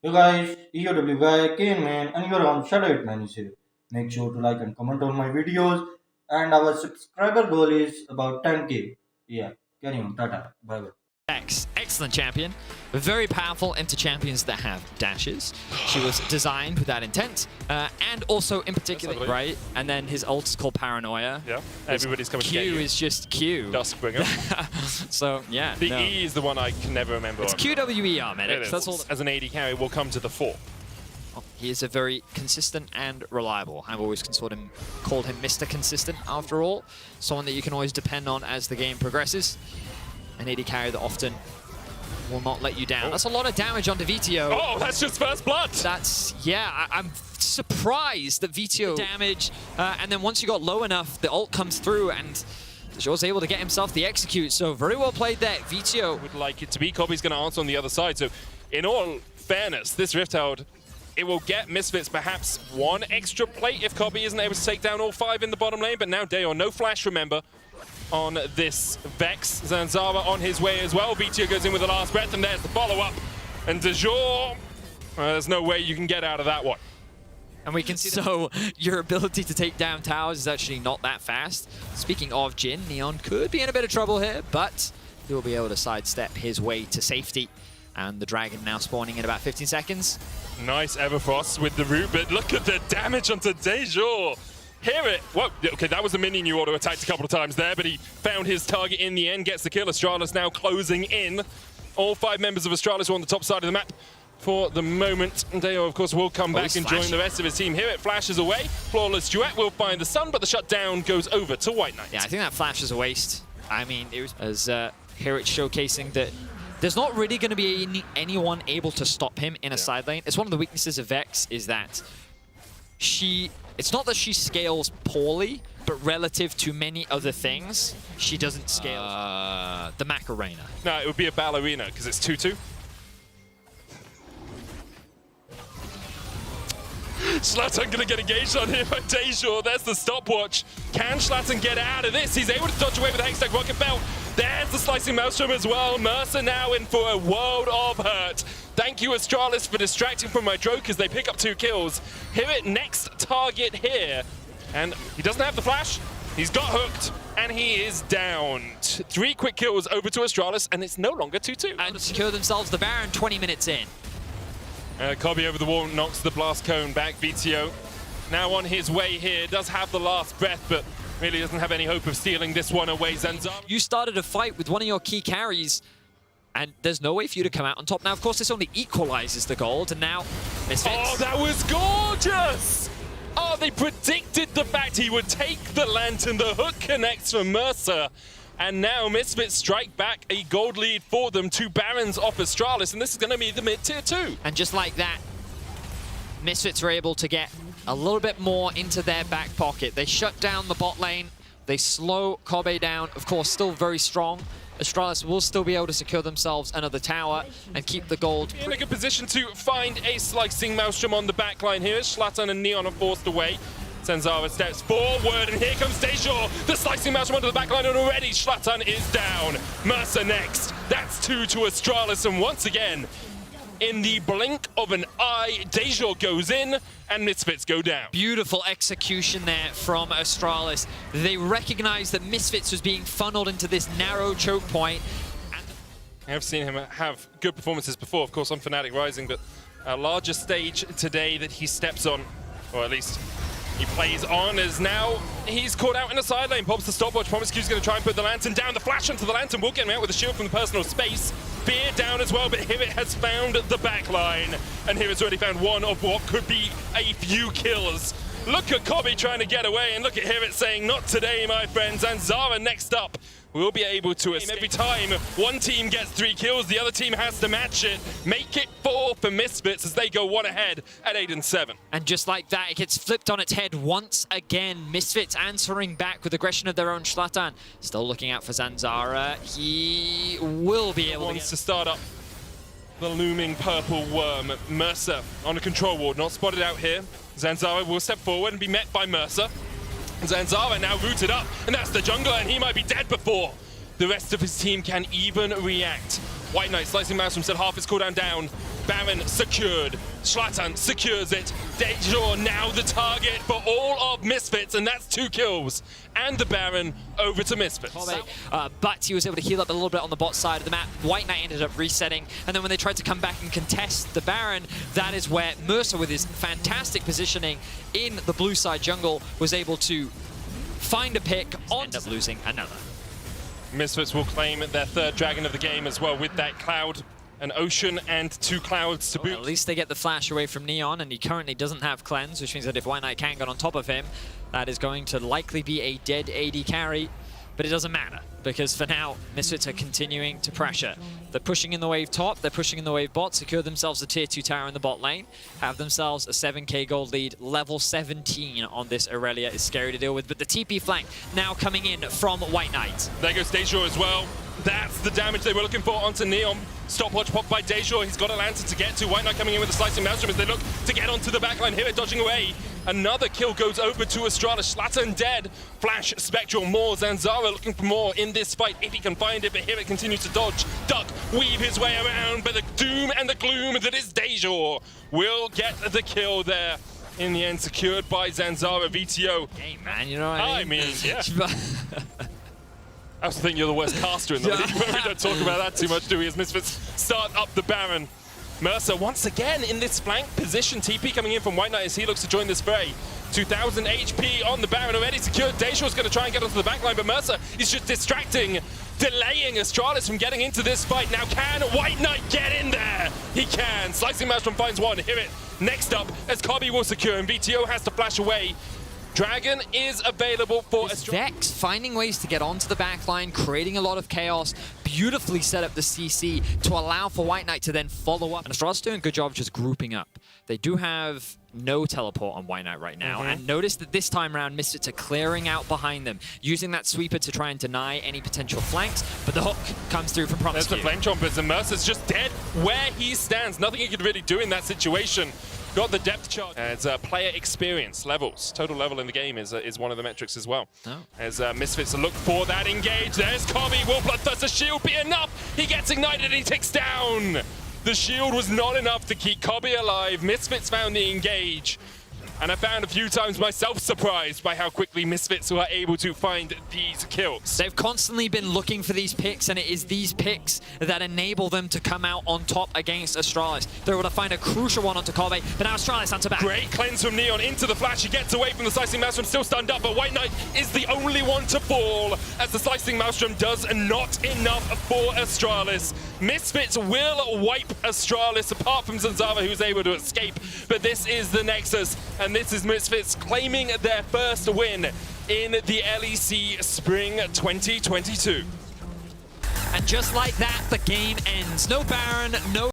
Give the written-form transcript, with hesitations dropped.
Hey guys, EOW guy, Kane man, and you're on ShadowHitman is here. Make sure to like and comment on my videos, and our subscriber goal is about 10k. Yeah, carry on, tata, bye bye. Excellent champion, very powerful into champions that have dashes. She was designed with that intent, and also in particular, right? And then his ult is called Paranoia. Yeah, everybody's coming to get you. Q is just Q. Duskbringer. So yeah, the E is the one I can never remember. It's QWER, medics. That's all. As an AD carry, we'll come to the 4. He is a very consistent and reliable. I've always called him Mr. Consistent. After all, someone that you can always depend on as the game progresses. An AD carry that often will not let you down. That's a lot of damage onto VTO. Oh, that's just first blood! That's, yeah, I'm surprised that VTO damage, and then once you got low enough, the ult comes through, and was able to get himself the execute, so very well played there. VTO would like it to be. Kobe's going to answer on the other side, so in all fairness, this Rift Herald, it will get Misfits perhaps one extra plate if Kobe isn't able to take down all 5 in the bottom lane, but now Dayo, no flash, remember, on this Vex. Zanzara on his way as well. VTO goes in with the last breath, and there's the follow-up. And DeJour, there's no way you can get out of that one. And we can see so your ability to take down towers is actually not that fast. Speaking of Jin, Neon could be in a bit of trouble here, but he'll be able to sidestep his way to safety. And the Dragon now spawning in about 15 seconds. Nice Everfrost with the root, but look at the damage onto DeJour. Hear it. Whoa. Okay, that was a minion you auto-attacked a couple of times there, but he found his target in the end, gets the kill. Astralis now closing in. All 5 members of Astralis are on the top side of the map for the moment. Dayo, of course, will come back and join the rest of his team. Here it flashes away. Flawless Duet will find the sun, but the shutdown goes over to White Knight. Yeah, I think that flash is a waste. I mean, it was as here it's showcasing that there's not really going to be anyone able to stop him in a side lane. It's one of the weaknesses of Vex is that it's not that she scales poorly, but relative to many other things, she doesn't scale. The Macarena. No, it would be a ballerina because it's 2-2. Schlatten gonna get engaged on here by DeJour. There's the stopwatch. Can Schlatten get out of this? He's able to dodge away with the Hextech Rocket Belt. There's the Slicing Maelstrom as well. Mercer now in for a world of hurt. Thank you, Astralis, for distracting from my Droke as they pick up 2 kills. Here it next target here. And he doesn't have the flash. He's got hooked, and he is down. 3 quick kills over to Astralis, and it's no longer 2-2. And secure themselves the Baron 20 minutes in. Kobe over the wall knocks the blast cone back. VTO now on his way here. Does have the last breath, but really doesn't have any hope of stealing this one away. Zanzara. You started a fight with one of your key carries, and there's no way for you to come out on top. Now, of course, this only equalizes the gold, and now Misfits. Oh, that was gorgeous! Oh, they predicted the fact he would take the lantern. The hook connects from Mercer. And now Misfits strike back a gold lead for them. 2 Barons off Astralis, and this is going to be the mid-tier 2. And just like that, Misfits are able to get a little bit more into their back pocket. They shut down the bot lane. They slow Kobe down. Of course, still very strong. Astralis will still be able to secure themselves another tower and keep the gold. In a good position to find a Slicing Maelstrom on the back line here. Schlatten and Neon are forced away. Zanzara steps forward, and here comes DeJour. The Slicing Maelstrom onto the back line, and already Schlatten is down. Mercer next. That's 2 to Astralis, and once again, in the blink of an eye, DeJour goes in, and Misfits go down. Beautiful execution there from Astralis. They recognized that Misfits was being funneled into this narrow choke point. I have seen him have good performances before, of course, on Fnatic Rising, but a larger stage today that he steps on, or at least he plays on, as now he's caught out in the side lane. Pops the stopwatch. Promiscue's going to try and put the lantern down. The flash onto the lantern will get him out with a shield from the personal space. Fear down as well, but Hibbit has found the back line. And Hibbit's already found one of what could be a few kills. Look at Kobe trying to get away, and look at Hibbit saying, not today, my friends. And Zara next up will be able to escape. Every time one team gets 3 kills, the other team has to match it. Make it 4 for Misfits as they go 1 ahead at 8 and 7. And just like that, it gets flipped on its head once again. Misfits answering back with aggression of their own. Schlatten still looking out for Zanzara. He will be able to start up the looming purple worm. Mercer on a control ward, not spotted out here. Zanzara will step forward and be met by Mercer. Zanzara now rooted up, and that's the jungler, and he might be dead before the rest of his team can even react. White Knight Slicing Maelstrom said half his cooldown down. Baron secured. Zlatan secures it. Deja now the target for all of Misfits, and that's 2 kills. And the Baron over to Misfits. But he was able to heal up a little bit on the bot side of the map. White Knight ended up resetting, and then when they tried to come back and contest the Baron, that is where Mercer, with his fantastic positioning in the blue side jungle, was able to find a pick on. End up losing another. Misfits will claim their 3rd dragon of the game as well, with that cloud, an ocean and 2 clouds to boot. At least they get the flash away from Neon, and he currently doesn't have cleanse, which means that if White Knight can get on top of him, that is going to likely be a dead AD carry. But it doesn't matter, because for now, Misfits are continuing to pressure. They're pushing in the wave top, they're pushing in the wave bot, secure themselves a tier 2 tower in the bot lane, have themselves a 7k gold lead. Level 17 on this Aurelia is scary to deal with, but the TP flank now coming in from White Knight. There goes Deja as well. That's the damage they were looking for onto Neon. Stopwatch popped by Deja. He's got a lantern to get to. White Knight coming in with a slicing maelstrom as they look to get onto the backline. Here, dodging away. Another kill goes over to Astralis. Zlatan dead. Flash, Spectral, more. Zanzara looking for more in this fight if he can find it, but here it continues to dodge, duck, weave his way around, but the doom and the gloom that is Deja will get the kill there. In the end, secured by Zanzara. VTO. Hey man, you know what I mean? Yeah. I also think you're the worst caster in the league, but we don't talk about that too much, do we, as Misfits start up the Baron. Mercer once again in this flank position. TP coming in from White Knight as he looks to join this fray. 2,000 HP on the Baron already secured. Deja's going to try and get onto the backline, but Mercer is just distracting, delaying Astralis from getting into this fight. Now can White Knight get in there? He can. Slicing Maelstrom finds one. Hear it. Next up, as Kobe will secure, and VTO has to flash away. Dragon is available for Vex finding ways to get onto the backline, creating a lot of chaos, beautifully set up the CC to allow for White Knight to then follow up. And Astralis doing a good job of just grouping up. They do have no teleport on White Knight right now, and notice that this time around Misfits are clearing out behind them, using that sweeper to try and deny any potential flanks, but the hook comes through from Promise. There's the Flame Chompers, and Mercer's just dead where he stands. Nothing he could really do in that situation. Got the depth charge. As player experience levels, total level in the game is one of the metrics as well. Oh. As Misfits look for that engage. There's Kobe. Will Bloodthirster's shield be enough? He gets ignited and he takes down. The shield was not enough to keep Kobe alive. Misfits found the engage. And I found a few times myself surprised by how quickly Misfits were able to find these kills. They've constantly been looking for these picks, and it is these picks that enable them to come out on top against Astralis. They're able to find a crucial one onto Kobe, but now Astralis onto back. Great cleanse from Neon into the flash. He gets away from the Slicing Maelstrom, still stunned up, but White Knight is the only one to fall, as the Slicing Maelstrom does not enough for Astralis. Misfits will wipe Astralis, apart from Zanzara, who's able to escape, but this is the Nexus, and this is Misfits claiming their first win in the LEC Spring 2022. And just like that, the game ends. No Baron, no